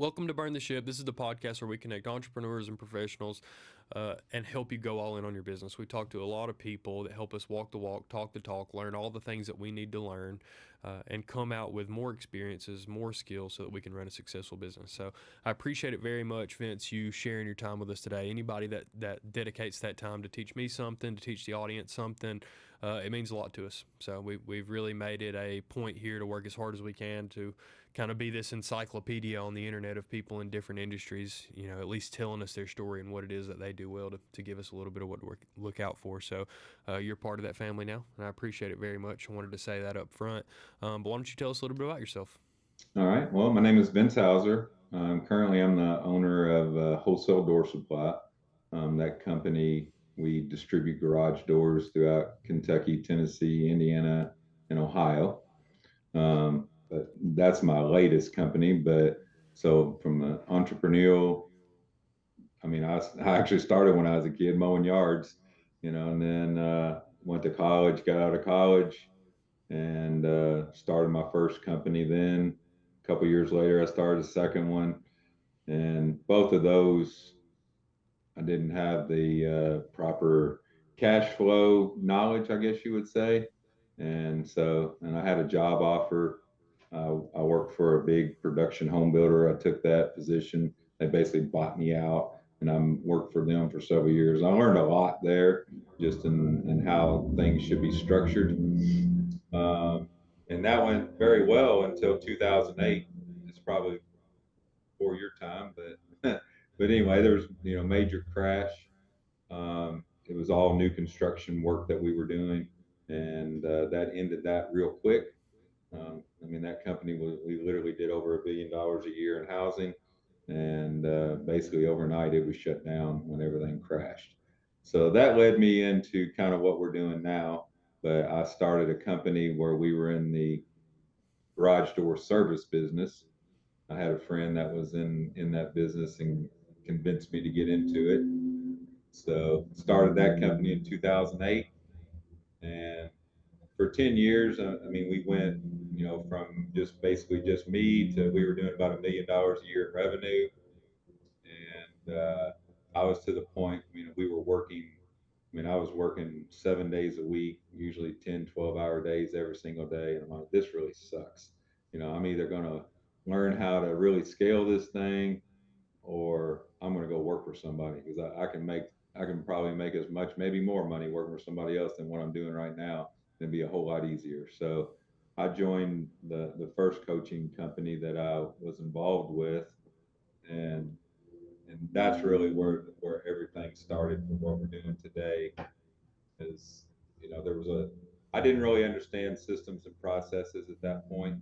Welcome to Burn the Ship. This is the podcast where we connect entrepreneurs and professionals and help you go all in on your business. We talk to a lot of people that help us walk the walk, talk the talk, learn all the things that we need to learn, and come out with more experiences, more skills so that we can run a successful business. So I appreciate it very much, Vince, you sharing your time with us today. Anybody that dedicates that time to teach me something, to teach the audience something, it means a lot to us. So we've really made it a point here to work as hard as we can to kind of be this encyclopedia on the internet of people in different industries, at least telling us their story and what it is that they do well to give us a little bit of what to look out for. So you're part of that family now, and I appreciate it very much. I wanted to say that up front. But why don't you tell us a little bit about yourself? All right. Well, my name is Vince Heuser. Currently, I'm the owner of Wholesale Door Supply. That company, we distribute garage doors throughout Kentucky, Tennessee, Indiana, and Ohio. But that's my latest company. But so from the entrepreneurial, I actually started when I was a kid mowing yards, and then went to college, got out of college, and started my first company then. A couple years later, I started a second one, and both of those I didn't have the proper cash flow knowledge, I guess you would say, and I had a job offer. I worked for a big production home builder. I took that position. They basically bought me out, and I worked for them for several years. I learned a lot there, just in how things should be structured. Um, and that went very well until 2008. It's probably before your time, but but anyway, there was major crash. It was all new construction work that we were doing, and that ended that real quick. That company we literally did over $1 billion a year in housing, and basically overnight it was shut down when everything crashed. So that led me into kind of what we're doing now. But I started a company where we were in the garage door service business. I had a friend that was in that business and convinced me to get into it. So started that company in 2008, and for 10 years, we went, from just basically just me to we were doing about $1 million a year in revenue, and I was to the point, we were working. I was working 7 days a week, usually 10, 12-hour days every single day. And I'm like, this really sucks. I'm either going to learn how to really scale this thing, or I'm going to go work for somebody, because I can probably make as much, maybe more money working for somebody else than what I'm doing right now. It'd be a whole lot easier. So I joined the first coaching company that I was involved with, and that's really where everything started for what we're doing today. Is there was a I didn't really understand systems and processes at that point.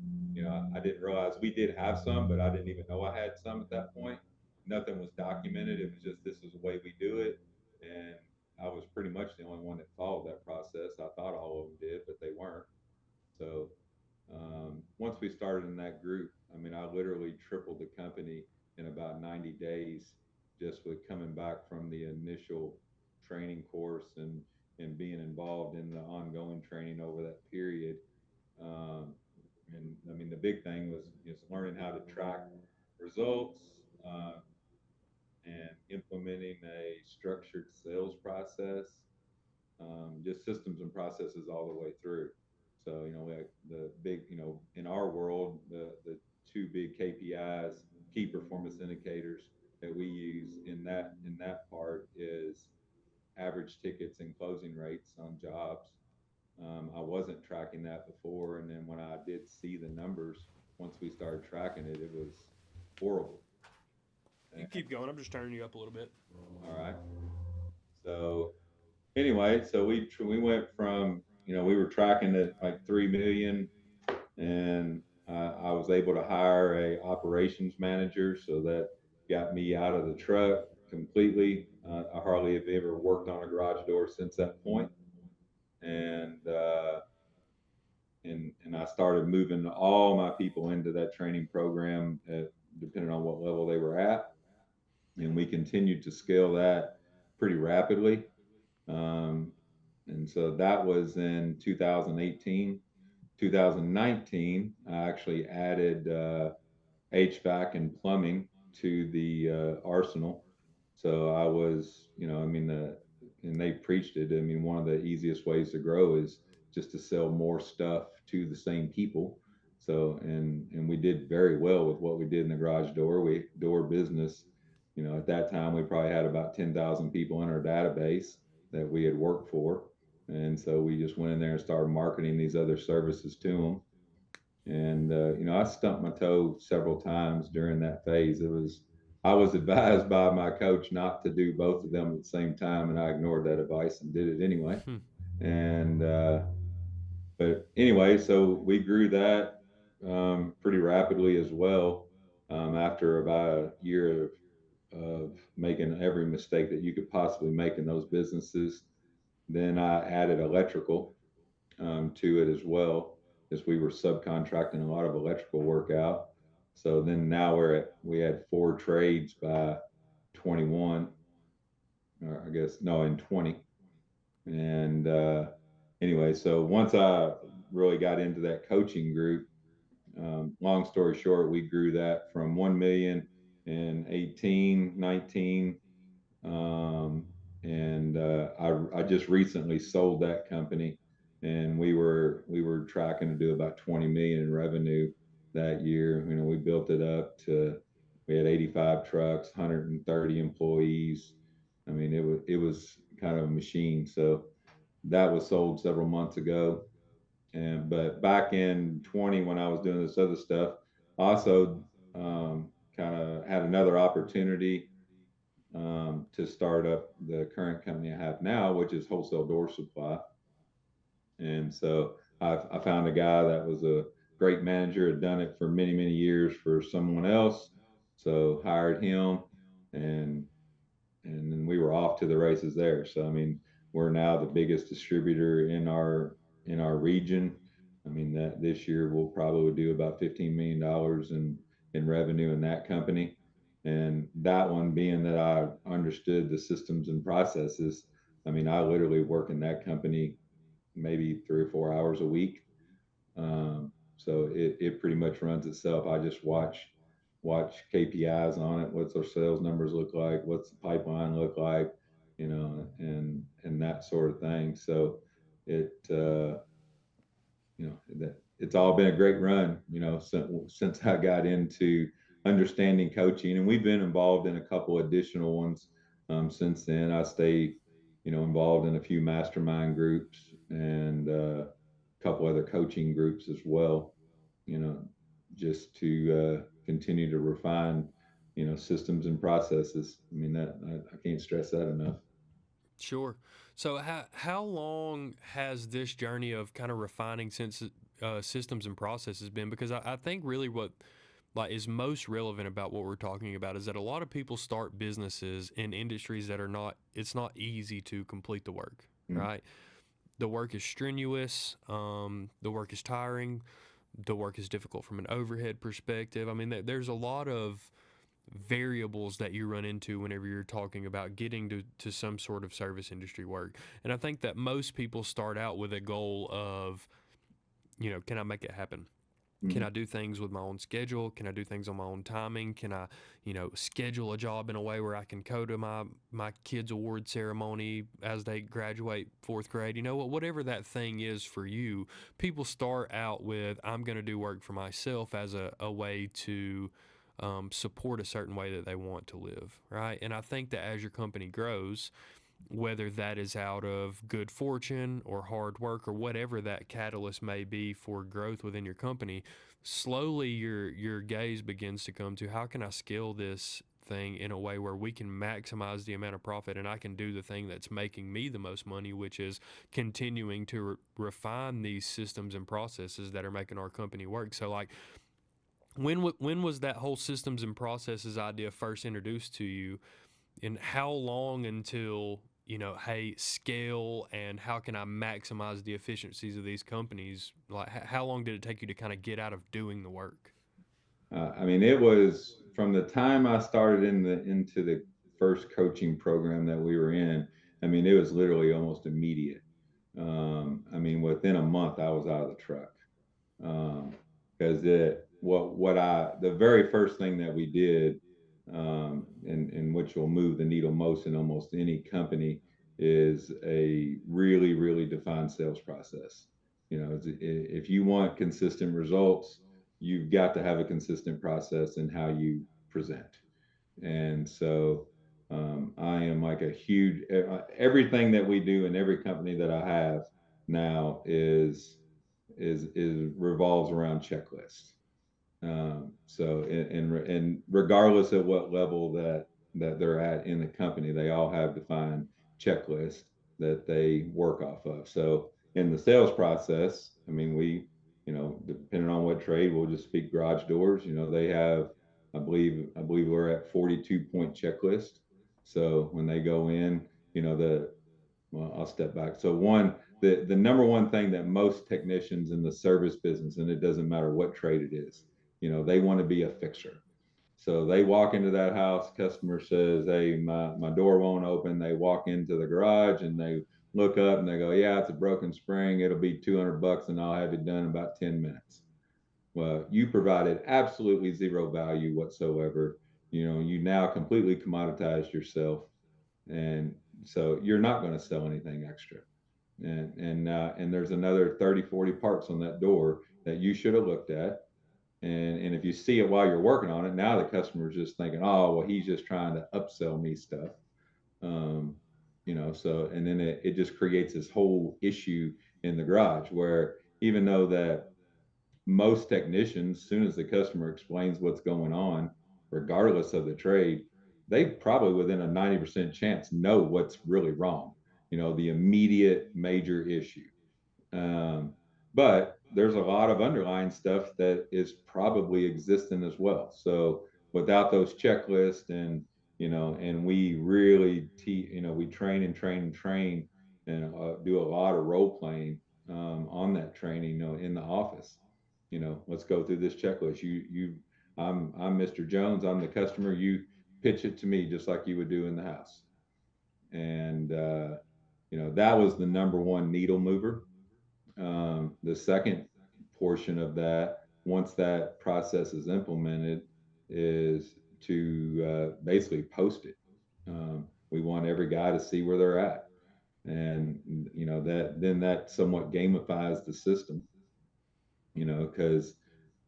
I didn't realize we did have some, but I didn't even know I had some at that point. Nothing was documented. It was just, this is the way we do it, and I was pretty much the only one that followed that process. I thought all of them did, but they weren't. So once we started in that group, I literally tripled the company in about 90 days, just with coming back from the initial training course, and being involved in the ongoing training over that period. Um, and the big thing was just learning how to track results, uh, and implementing a structured sales process, just systems and processes all the way through. So, like the big, in our world, the two big KPIs, key performance indicators, that we use in that part is average tickets and closing rates on jobs. I wasn't tracking that before, and then when I did see the numbers, once we started tracking it, it was horrible. You And, can keep going. I'm just turning you up a little bit. all right. So anyway, so we went from, we were tracking at like 3 million, and I was able to hire a operations manager, so that got me out of the truck completely. I hardly have ever worked on a garage door since that point, and I started moving all my people into that training program, depending on what level they were at, and we continued to scale that pretty rapidly. Um, and so that was in 2018. 2019, I actually added HVAC and plumbing to the arsenal. So I was, I mean, and they preached it. I mean, one of the easiest ways to grow is just to sell more stuff to the same people. So, and we did very well with what we did in the garage door business. At that time, we probably had about 10,000 people in our database that we had worked for. And so we just went in there and started marketing these other services to them. And I stumped my toe several times during that phase. I was advised by my coach not to do both of them at the same time, and I ignored that advice and did it anyway. Hmm. And but anyway, so we grew that pretty rapidly as well. After about a year of making every mistake that you could possibly make in those businesses, then I added electrical to it as well, as we were subcontracting a lot of electrical work out. So then now we had four trades by 21, or I guess no, in 20. And anyway, so once I really got into that coaching group, long story short, we grew that from 1 million in 18, 19. Um, and I just recently sold that company, and we were tracking to do about 20 million in revenue that year. We built it up to we had 85 trucks, 130 employees. I mean, it was kind of a machine. So that was sold several months ago. And but back in 20, when I was doing this other stuff, I also kind of had another opportunity to start up the current company I have now, which is Wholesale Door Supply. And so I found a guy that was a great manager, had done it for many, many years for someone else. So hired him, and and then we were off to the races there. So I mean, we're now the biggest distributor in our region. I mean that this year we'll probably do about $15 million in revenue in that company, and that one being that I understood the systems and processes. I mean, I literally work in that company maybe 3 or 4 hours a week. So it pretty much runs itself. I just watch KPIs on it. What's our sales numbers look like? What's the pipeline look like? And that sort of thing. So it that it's all been a great run. Since I got into understanding coaching, and we've been involved in a couple additional ones since then. I stay involved in a few mastermind groups and a couple other coaching groups as well. You know, just to continue to refine systems and processes. I mean that I can't stress that enough. Sure. So how long has this journey of kind of refining systems and processes been? Because I think really what like is most relevant about what we're talking about is that a lot of people start businesses in industries that are not it's not easy to complete the work, Mm. right? The work is strenuous, the work is tiring, the work is difficult from an overhead perspective. I mean, there's a lot of variables that you run into whenever you're talking about getting to some sort of service industry work. And I think that most people start out with a goal of, can I make it happen? Can Mm. I do things with my own schedule? Can I do things on my own timing? Can I, schedule a job in a way where I can go to my kids' award ceremony as they graduate fourth grade? You know what? Whatever that thing is for you, people start out with I'm going to do work for myself as a way to support a certain way that they want to live, right? And I think that as your company grows, whether that is out of good fortune or hard work or whatever that catalyst may be for growth within your company, slowly your gaze begins to come to how can I scale this thing in a way where we can maximize the amount of profit and I can do the thing that's making me the most money, which is continuing to refine these systems and processes that are making our company work. So like when was that whole systems and processes idea first introduced to you, and how long until hey, scale and how can I maximize the efficiencies of these companies? Like how long did it take you to kind of get out of doing the work? I mean, it was from the time I started into the first coaching program that we were in. I mean, it was literally almost immediate. I mean, within a month, I was out of the truck because the very first thing that we did, and which will move the needle most in almost any company, is a really, really defined sales process. If you want consistent results, you've got to have a consistent process in how you present. And so I am like a huge, everything that we do in every company that I have now is revolves around checklists. And regardless of what level that they're at in the company, they all have defined checklists that they work off of. So in the sales process, I mean, depending on what trade, we'll just speak garage doors. They have, I believe we're at 42-point checklist. So when they go in, well, I'll step back. So the number one thing that most technicians in the service business, and it doesn't matter what trade it is, they want to be a fixer. So they walk into that house, customer says, "Hey, my door won't open." They walk into the garage and they look up and they go, "Yeah, it's a broken spring. It'll be $200 and I'll have it done in about 10 minutes." Well, you provided absolutely zero value whatsoever. You now completely commoditized yourself, and so you're not going to sell anything extra. And there's another 30, 40 parts on that door that you should have looked at. And if you see it while you're working on it, now the customer's just thinking, "Oh, well, he's just trying to upsell me stuff." Um, so, and then it just creates this whole issue in the garage where, even though that most technicians, as soon as the customer explains what's going on, regardless of the trade, they probably within a 90% chance know what's really wrong, the immediate major issue. But there's a lot of underlying stuff that is probably existing as well. So without those checklists, and we really we train and train and train, and do a lot of role playing on that training, in the office. Let's go through this checklist. I'm Mr. Jones. I'm the customer. You pitch it to me just like you would do in the house. And that was the number one needle mover. The second portion of that, once that process is implemented, is to basically post it. We want every guy to see where they're at, and that somewhat gamifies the system. Because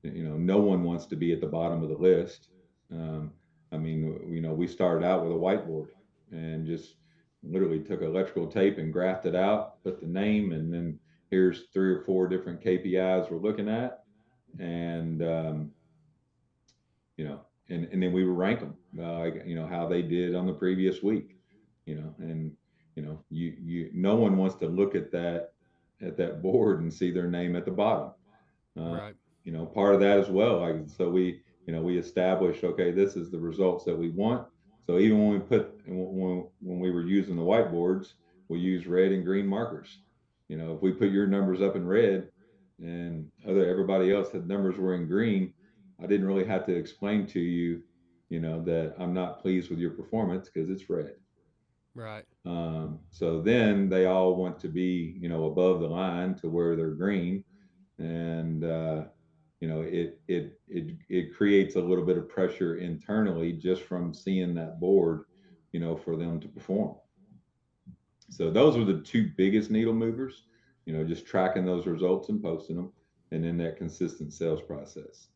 no one wants to be at the bottom of the list. Um, I mean, we started out with a whiteboard and just literally took electrical tape and graphed it out, put the name, and then here's 3 or 4 different KPIs we're looking at, and and then we would rank them, how they did on the previous week, and no one wants to look at that board and see their name at the bottom. Uh, Right. Part of that as well. Like, so we establish, okay, this is the results that we want. So even when we were using the whiteboards, we use red and green markers. If we put your numbers up in red and everybody else had numbers were in green, I didn't really have to explain to you, that I'm not pleased with your performance because it's red. Right. So then they all want to be, above the line to where they're green, and it creates a little bit of pressure internally just from seeing that board, for them to perform. So those are the two biggest needle movers, just tracking those results and posting them, and then that consistent sales process.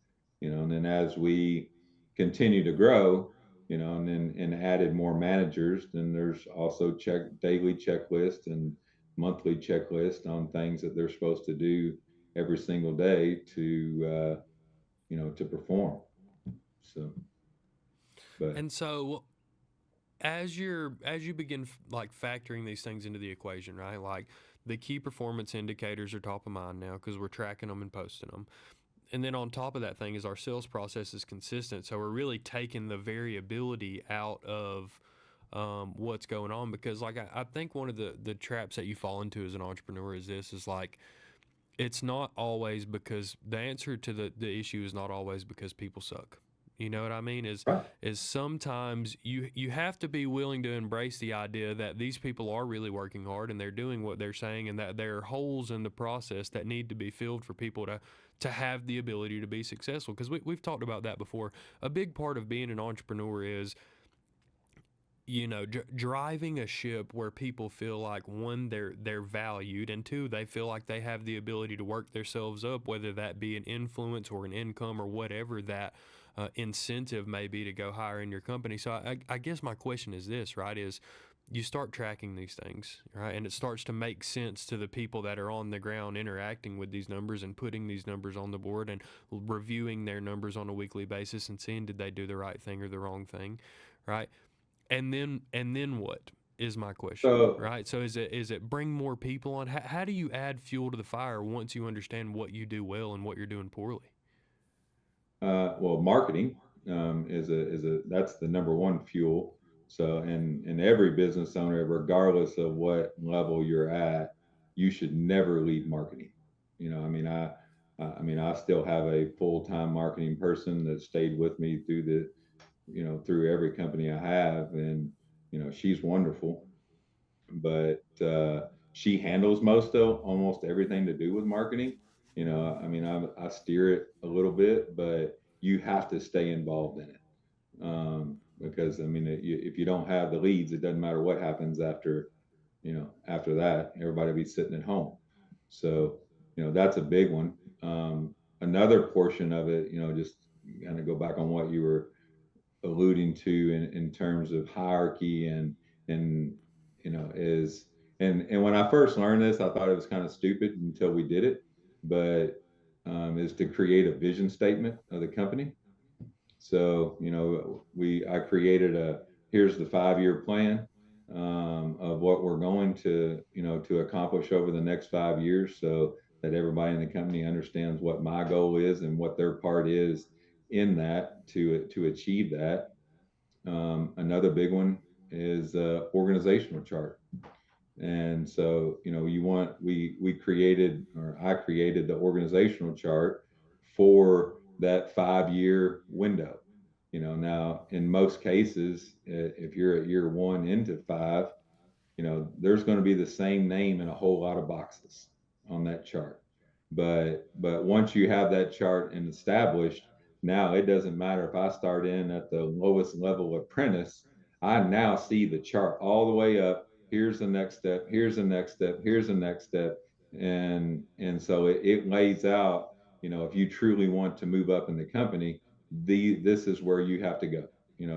And then as we continue to grow, and added more managers, then there's also daily checklist and monthly checklist on things that they're supposed to do every single day to perform. So, but And so as you begin like factoring these things into the equation, right? Like the key performance indicators are top of mind now because we're tracking them and posting them. And then on top of that thing is our sales process is consistent. So we're really taking the variability out of what's going on, because like I think one of the traps that you fall into as an entrepreneur is like it's not always because the answer to the issue is not always because people suck. You know what I mean? Right. Is sometimes you have to be willing to embrace the idea that these people are really working hard and they're doing what they're saying, and that there are holes in the process that need to be filled for people to have the ability to be successful. Because we've talked about that before. A big part of being an entrepreneur is, driving a ship where people feel like, one, they're valued, and two, they feel like they have the ability to work themselves up, whether that be an influence or an income or whatever that incentive may be to go higher in your company. So I guess my question is this, right? Is you start tracking these things, right? And it starts to make sense to the people that are on the ground interacting with these numbers and putting these numbers on the board and reviewing their numbers on a weekly basis and seeing, did they do the right thing or the wrong thing, right? And then what is my question, So, right? So is it bring more people on? How do you add fuel to the fire once you understand what you do well and what you're doing poorly? well, marketing is a that's the number one fuel. So, and every business owner, regardless of what level you're at, you should never leave marketing. I mean, I still have a full-time marketing person that stayed with me through through every company I have, and she's wonderful. But she handles most of almost everything to do with marketing. I mean, I steer it a little bit, but you have to stay involved in it, because I mean, if you don't have the leads, it doesn't matter what happens after that. Everybody will be sitting at home. So that's a big one. Another portion of it, just kind of go back on what you were alluding to in terms of hierarchy and is and when I first learned this, I thought it was kind of stupid until we did it, but is to create a vision statement of the company. So I created a here's the 5 year plan of what we're going to accomplish over the next 5 years, so that everybody in the company understands what my goal is and what their part is in that to achieve that. Another big one is organizational chart. And so, we created, or I created the organizational chart for that 5 year window. Now in most cases, if you're at year one into five, there's going to be the same name in a whole lot of boxes on that chart. But once you have that chart and established, now it doesn't matter if I start in at the lowest level apprentice. I now see the chart all the way up. Here's the next step. Here's the next step. Here's the next step. And so it lays out. If you truly want to move up in the company, this is where you have to go.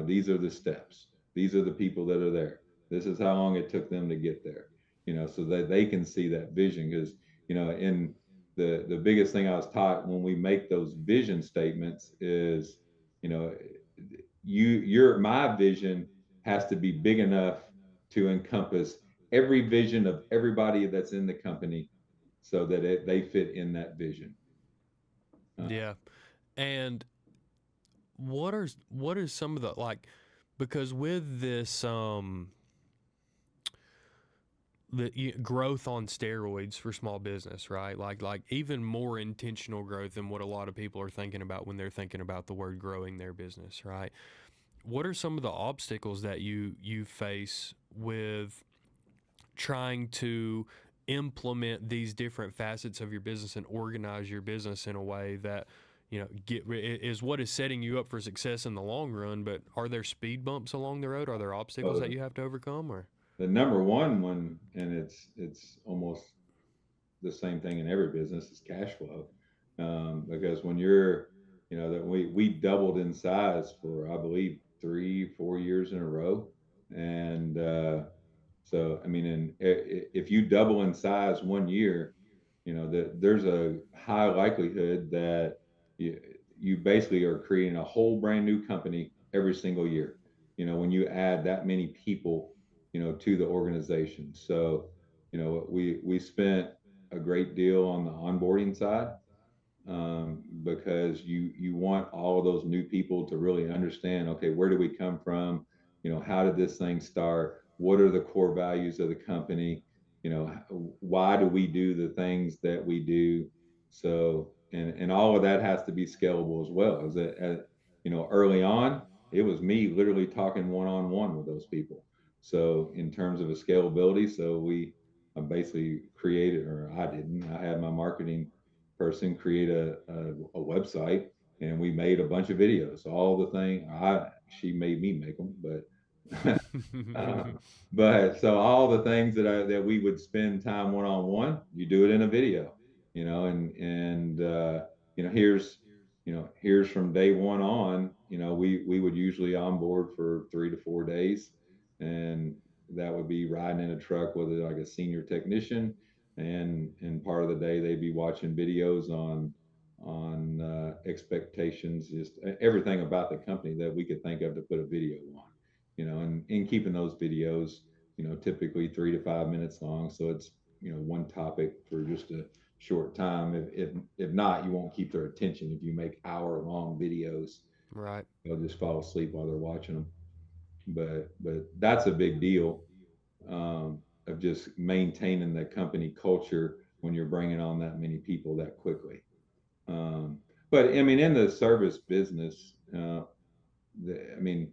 These are the steps. These are the people that are there. This is how long it took them to get there. So that they can see that vision. Because in the biggest thing I was taught when we make those vision statements is, you know, your my vision has to be big enough to encompass every vision of everybody that's in the company, so that they fit in that vision. Yeah. And what are some of the, like, because with this the growth on steroids for small business, right? Like even more intentional growth than what a lot of people are thinking about when they're thinking about the word growing their business, right? What are some of the obstacles that you face with trying to implement these different facets of your business and organize your business in a way that is what is setting you up for success in the long run? But are there speed bumps along the road? Are there obstacles that So you have to overcome? Or the number one, and it's almost the same thing in every business, is cash flow. Because when that we doubled in size for, I believe, 3 4 years in a row. And so I mean, if you double in size one year, that there's a high likelihood that you, you basically are creating a whole brand new company every single year, when you add that many people, to the organization. So we spent a great deal on the onboarding side, because you want all of those new people to really understand, okay, where do we come from? How did this thing start? What are the core values of the company? Why do we do the things that we do? So, and all of that has to be scalable as well. early on, it was me literally talking one-on-one with those people. So in terms of a scalability, so I basically created, or I didn't, I had my marketing person create a website, and we made a bunch of videos. All the thing she made me make them, but but so all the things that we would spend time one on one, you do it in a video, and here's from day one on. We would usually onboard for 3 to 4 days, and that would be riding in a truck with like a senior technician, and part of the day they'd be watching videos on expectations, just everything about the company that we could think of to put a video on, and keeping those videos, typically 3 to 5 minutes long. So it's, one topic for just a short time. If not, you won't keep their attention. If you make hour-long videos, Right. they'll just fall asleep while they're watching them. But that's a big deal, of just maintaining the company culture when you're bringing on that many people that quickly. But I mean, in the service business, I mean,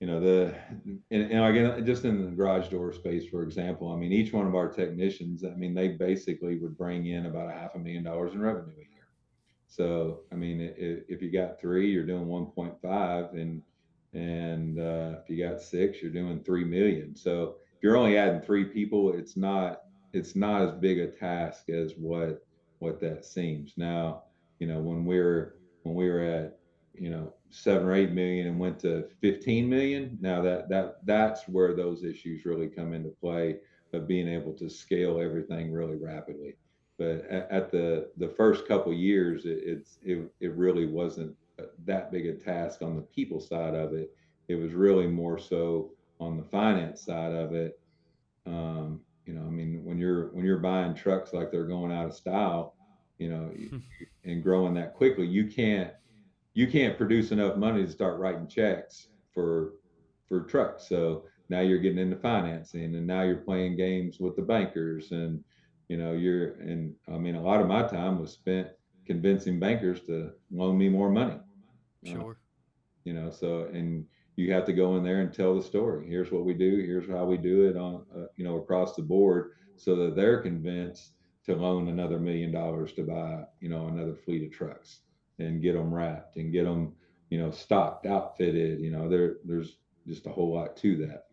again, just in the garage door space, for example, I mean, each one of our technicians, I mean, they basically would bring in about a $500,000 in revenue a year. So, I mean, if you got three, you're doing 1.5, and if you got six, you're doing 3 million. So if you're only adding three people, it's not as big a task as what that seems. Now, when we were at 7 or 8 million and went to 15 million, now that's where those issues really come into play, of being able to scale everything really rapidly. But at the first couple years, it really wasn't that big a task on the people side of it. It was really more so on the finance side of it. I mean, when you're buying trucks like they're going out of style, you know, and growing that quickly, you can't produce enough money to start writing checks for trucks. So now you're getting into financing, and now you're playing games with the bankers, and and I mean, a lot of my time was spent convincing bankers to loan me more money. Uh, Sure. and you have to go in there and tell the story. Here's what we do. Here's how we do it on, across the board, so that they're convinced to loan another $1 million to buy, another fleet of trucks, and get them wrapped and get them, stocked, outfitted. There's just a whole lot to that.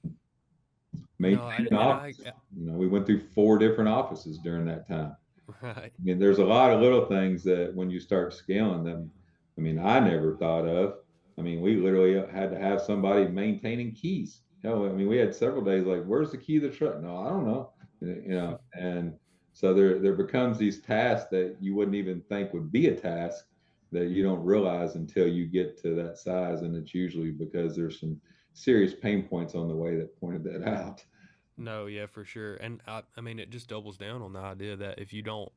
No, Maintain an and I office. We went through 4 different offices during that time. right. I mean, there's a lot of little things that when you start scaling them, I mean, I never thought of. I mean, we literally had to have somebody maintaining keys. I mean, we had several days like, where's the key to the truck? No, I don't know. And so there becomes these tasks that you wouldn't even think would be a task, that you don't realize until you get to that size. And it's usually because there's some serious pain points on the way that pointed that out. No, yeah, for sure. And I mean, it just doubles down on the idea that if you don't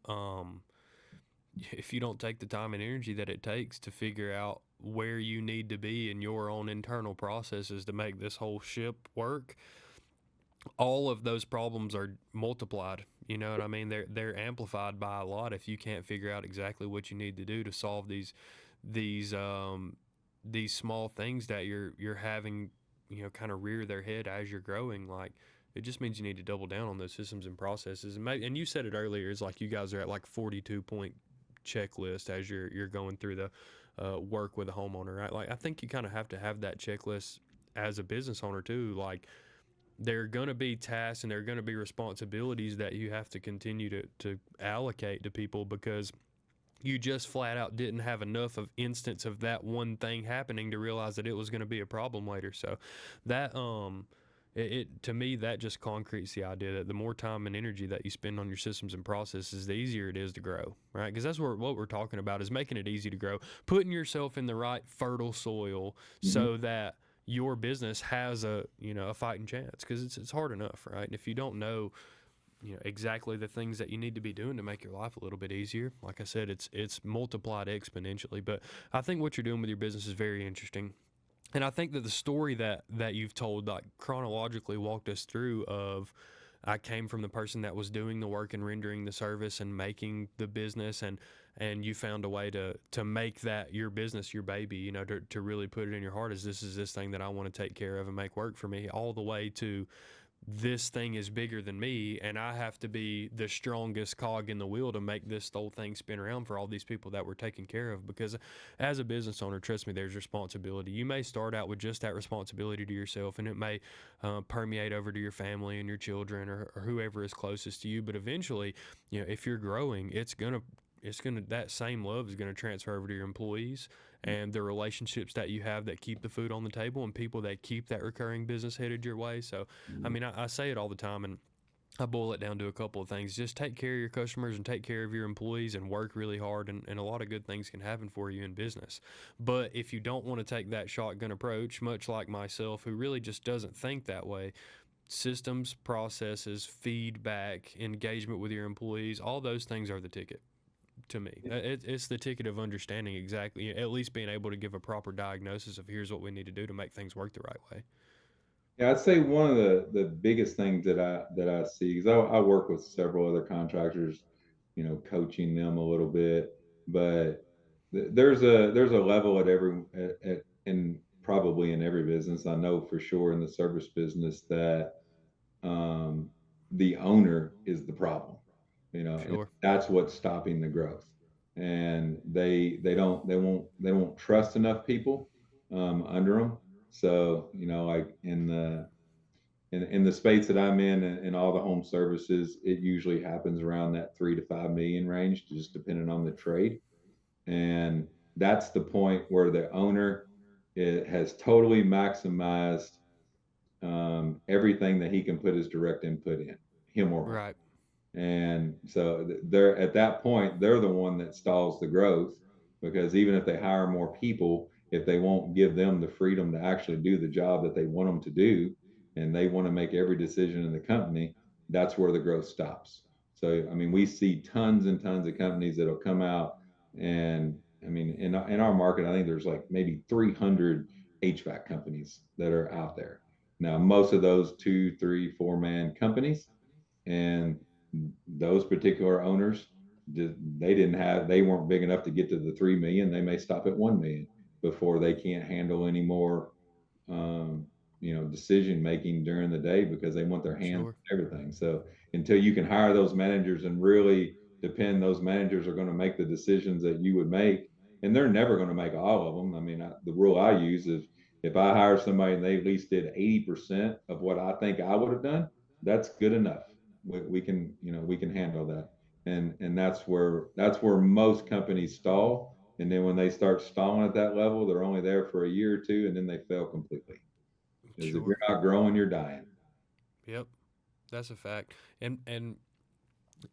take the time and energy that it takes to figure out where you need to be in your own internal processes to make this whole ship work, all of those problems are multiplied. You know what I mean? They're amplified by a lot if you can't figure out exactly what you need to do to solve these these small things that you're having, kind of rear their head as you're growing. Like, it just means you need to double down on those systems and processes. And you said it earlier, it's like you guys are at like 42-point checklist as you're going through the work with a homeowner, right? Like, I think you kind of have to have that checklist as a business owner too. Like, there are going to be tasks and there are going to be responsibilities that you have to continue to allocate to people, because you just flat out didn't have enough of instance of that one thing happening to realize that it was going to be a problem later. So that it to me, that just concretes the idea that the more time and energy that you spend on your systems and processes, the easier it is to grow, right? Because that's what we're talking about, is making it easy to grow, putting yourself in the right fertile soil Mhm. so that your business has a fighting chance, because it's hard enough, right? And if you don't know exactly the things that you need to be doing to make your life a little bit easier, like I said, it's multiplied exponentially. But I think what you're doing with your business is very interesting. And I think that the story that you've told, like, chronologically walked us through of I came from the person that was doing the work and rendering the service and making the business, and you found a way to make that your business, your baby, you know, to really put it in your heart, is this thing that I want to take care of and make work for me, all the way to this thing is bigger than me, and I have to be the strongest cog in the wheel to make this whole thing spin around for all these people that we're taking care of. Because as a business owner, trust me, there's responsibility. You may start out with just that responsibility to yourself, and it may permeate over to your family and your children, or whoever is closest to you. But eventually, you know, if you're growing, it's gonna that same love is gonna transfer over to your employees and the relationships that you have that keep the food on the table and people that keep that recurring business headed your way. So, I mean, I say it all the time, and I boil it down to a couple of things. Just take care of your customers and take care of your employees and work really hard, and a lot of good things can happen for you in business. But if you don't want to take that shotgun approach, much like myself, who really just doesn't think that way, systems, processes, feedback, engagement with your employees, all those things are the ticket to me. It's the ticket of understanding exactly, at least being able to give a proper diagnosis of here's what we need to do to make things work the right way. Yeah, I'd say one of the biggest things that I see, because I work with several other contractors, you know, coaching them a little bit, but there's a level at in probably in every business. I know for sure in the service business that um, the owner is the problem, you know, and Sure. that's what's stopping the growth. And they won't trust enough people under them. So, you know, like in the space that I'm in all the home services, it usually happens around that 3 to 5 million range, just depending on the trade. And that's the point where the owner has totally maximized everything that he can put his direct input in, him or her. Right. And so they're at that point, they're the one that stalls the growth, because even if they hire more people, if they won't give them the freedom to actually do the job that they want them to do, and they want to make every decision in the company, that's where the growth stops. So, I mean, we see tons and tons of companies that'll come out, and I mean, in our market, I think there's like maybe 300 HVAC companies that are out there. Now, most of those 2, 3, 4 man companies, and those particular owners, they weren't big enough to get to the 3 million. They may stop at 1 million before they can't handle any more um, decision making during the day, because they want their hands Sure. on everything. So until you can hire those managers and really depend those managers are going to make the decisions that you would make, and they're never going to make all of them. I mean, the rule I use is if I hire somebody and they at least did 80% of what I think I would have done, that's good enough. We can, we can handle that. And that's where most companies stall. And then when they start stalling at that level, they're only there for a year or two, and then they fail completely. Because if Sure. you're not growing, you're dying. Yep. That's a fact. And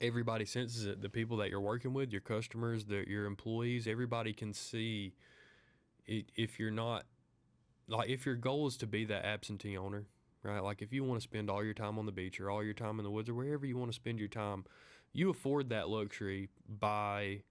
everybody senses it. The people that you're working with, your customers, your employees, everybody can see it. If you're not, like, if your goal is to be that absentee owner, right? Like, if you want to spend all your time on the beach or all your time in the woods or wherever you want to spend your time, you afford that luxury by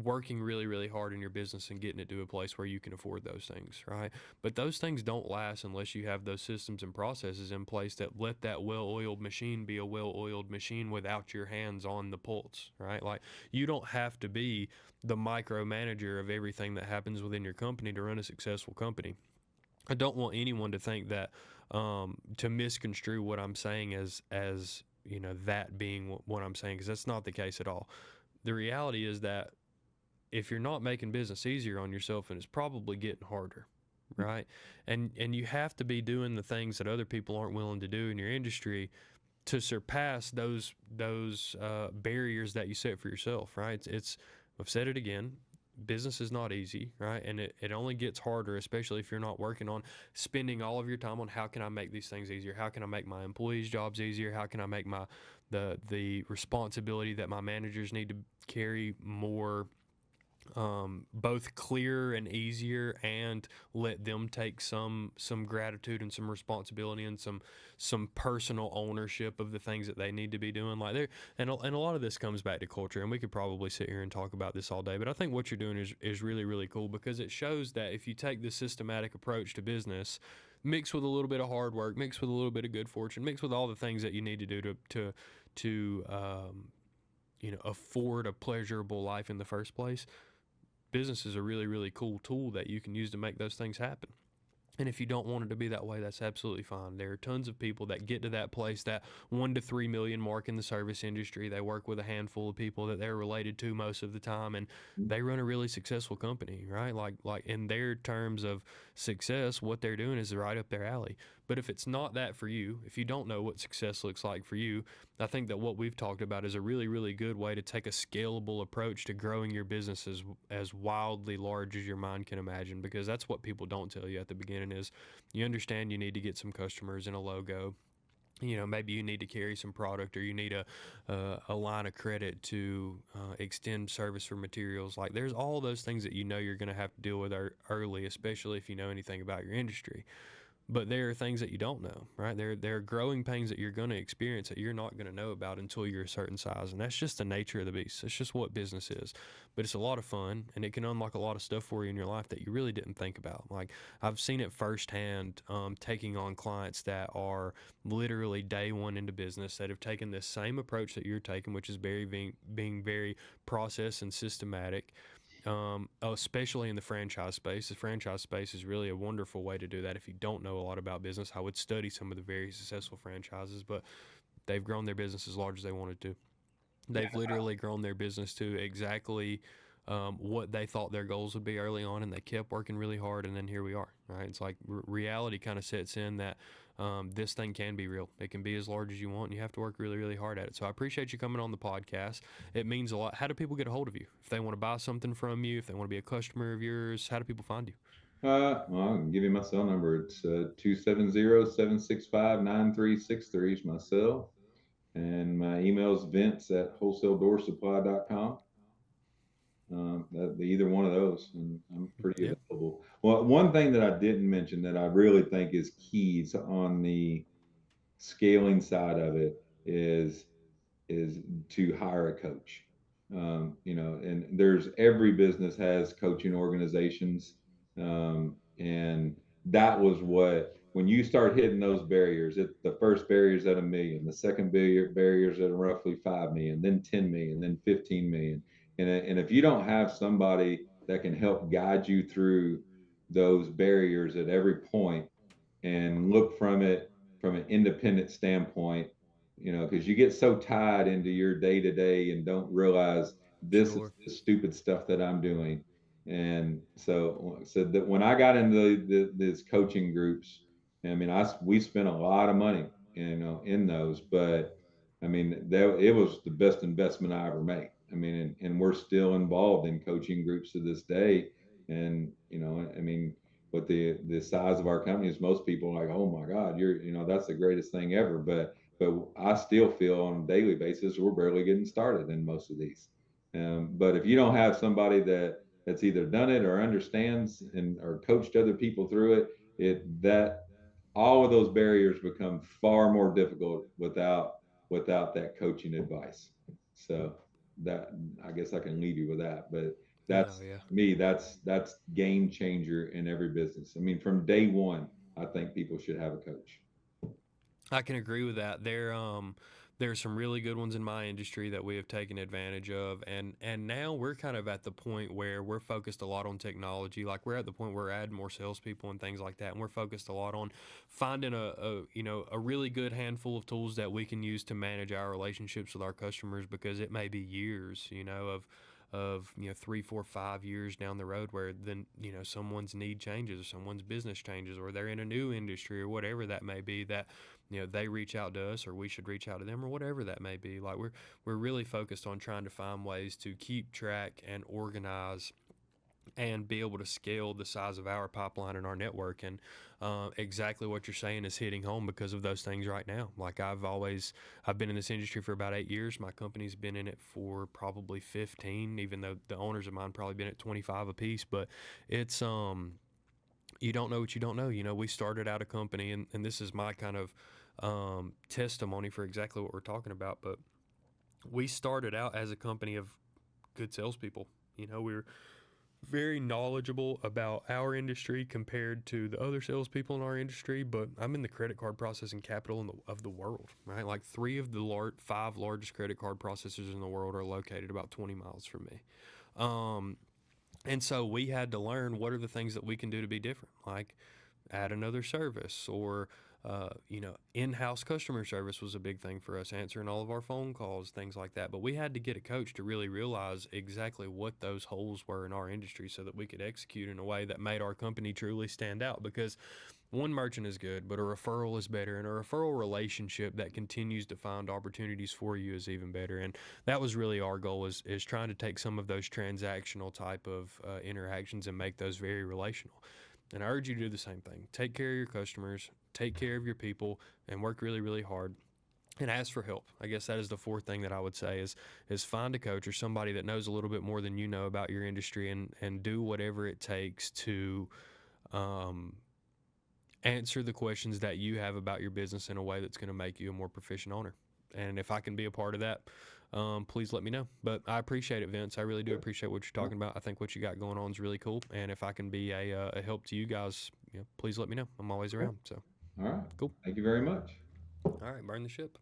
working really, really hard in your business and getting it to a place where you can afford those things, right? But those things don't last unless you have those systems and processes in place that let that well-oiled machine be a well-oiled machine without your hands on the pulse, right? Like, you don't have to be the micromanager of everything that happens within your company to run a successful company. I don't want anyone to think that, to misconstrue what I'm saying as you know, that being what I'm saying, because that's not the case at all. The reality is that if you're not making business easier on yourself, and it's probably getting harder, right? And you have to be doing the things that other people aren't willing to do in your industry to surpass those barriers that you set for yourself, right? It's I've said it again. Business is not easy, right? And it only gets harder, especially if you're not working on spending all of your time on how can I make these things easier? How can I make my employees' jobs easier? How can I make the responsibility that my managers need to carry more, both clearer and easier, and let them take some gratitude and some responsibility and some personal ownership of the things that they need to be doing. Like, there, and a lot of this comes back to culture, and we could probably sit here and talk about this all day, but I think what you're doing is really, really cool, because it shows that if you take this systematic approach to business, mixed with a little bit of hard work, mixed with a little bit of good fortune, mixed with all the things that you need to do to afford a pleasurable life in the first place. Business is a really, really cool tool that you can use to make those things happen. And if you don't want it to be that way, that's absolutely fine. There are tons of people that get to that place, that 1 to 3 million mark in the service industry. They work with a handful of people that they're related to most of the time, and they run a really successful company, right? Like in their terms of success, what they're doing is right up their alley. But if it's not that for you, if you don't know what success looks like for you, I think that what we've talked about is a really, really good way to take a scalable approach to growing your business as wildly large as your mind can imagine, because that's what people don't tell you at the beginning is you understand you need to get some customers and a logo. Maybe you need to carry some product, or you need a line of credit to extend service for materials. Like, there's all those things that you're going to have to deal with early, especially if you know anything about your industry. But there are things that you don't know, right? There are growing pains that you're going to experience that you're not going to know about until you're a certain size, and that's just the nature of the beast. It's just what business is. But it's a lot of fun, and it can unlock a lot of stuff for you in your life that you really didn't think about. Like, I've seen it firsthand, taking on clients that are literally day one into business, that have taken this same approach that you're taking, which is being very process and systematic. Especially in the franchise space. The franchise space is really a wonderful way to do that. If you don't know a lot about business, I would study some of the very successful franchises, but they've grown their business as large as they wanted to. Yeah. They've literally grown their business to exactly what they thought their goals would be early on, and they kept working really hard, and then here we are, right? It's like reality kind of sets in that this thing can be real. It can be as large as you want, and you have to work really, really hard at it. So I appreciate you coming on the podcast. It means a lot. How do people get a hold of you? If they want to buy something from you, if they want to be a customer of yours, how do people find you? Well, I can give you my cell number. It's 270-765-9363 is my cell. And my email is vince@wholesaledoorsupply.com. Either one of those, and I'm pretty Yep. available. Well, one thing that I didn't mention that I really think is key on the scaling side of it is to hire a coach. And there's every business has coaching organizations, and that was what when you start hitting those barriers. The first barrier is at 1 million, the second barrier is at roughly 5 million, then 10 million, then 15 million. And if you don't have somebody that can help guide you through those barriers at every point and look from it from an independent standpoint, because you get so tied into your day to day and don't realize this is Sure. the stupid stuff that I'm doing. And so that when I got into these coaching groups, I mean, we spent a lot of money, in those, but I mean, it was the best investment I ever made. I mean, and we're still involved in coaching groups to this day. And, I mean, but the size of our company is most people are like, oh my God, that's the greatest thing ever. But I still feel on a daily basis we're barely getting started in most of these. But if you don't have somebody that's either done it or understands and or coached other people through that all of those barriers become far more difficult without that coaching advice. So that I guess I can leave you with that. But No, that's yeah. me, that's game changer in every business. I mean, from day one, I think people should have a coach. I can agree with that. There's some really good ones in my industry that we have taken advantage of, and now we're kind of at the point where we're focused a lot on technology. Like, we're at the point where we're adding more salespeople and things like that, and we're focused a lot on finding a really good handful of tools that we can use to manage our relationships with our customers, because it may be years, of 3, 4, 5 years down the road where then someone's need changes, or someone's business changes, or they're in a new industry, or whatever that may be, that they reach out to us, or we should reach out to them, or whatever that may be. Like, we're really focused on trying to find ways to keep track and organize and be able to scale the size of our pipeline and our network. And exactly what you're saying is hitting home because of those things right now. Like, I've been in this industry for about 8 years. My company's been in it for probably 15, even though the owners of mine probably been at 25 apiece. But it's you don't know what you don't know. We started out a company, and this is my kind of testimony for exactly what we're talking about. But we started out as a company of good salespeople. We were very knowledgeable about our industry compared to the other salespeople in our industry, but I'm in the credit card processing capital of the world, right? Like three of the five largest credit card processors in the world are located about 20 miles from me. And so we had to learn what are the things that we can do to be different, like add another service or in-house customer service was a big thing for us, answering all of our phone calls, things like that. But we had to get a coach to really realize exactly what those holes were in our industry so that we could execute in a way that made our company truly stand out. Because one merchant is good, but a referral is better, and a referral relationship that continues to find opportunities for you is even better. And that was really our goal, is trying to take some of those transactional type of interactions and make those very relational. And I urge you to do the same thing. Take care of your customers, take care of your people, and work really, really hard. And ask for help. I guess that is the fourth thing that I would say is find a coach or somebody that knows a little bit more than you know about your industry, and do whatever it takes to answer the questions that you have about your business in a way that's going to make you a more proficient owner. And if I can be a part of that, please let me know. But I appreciate it, Vince. I really do appreciate what you're talking about. I think what you got going on is really cool. And if I can be a help to you guys, please let me know. I'm always around. So All right. cool. Thank you very much. All right, burn the ship.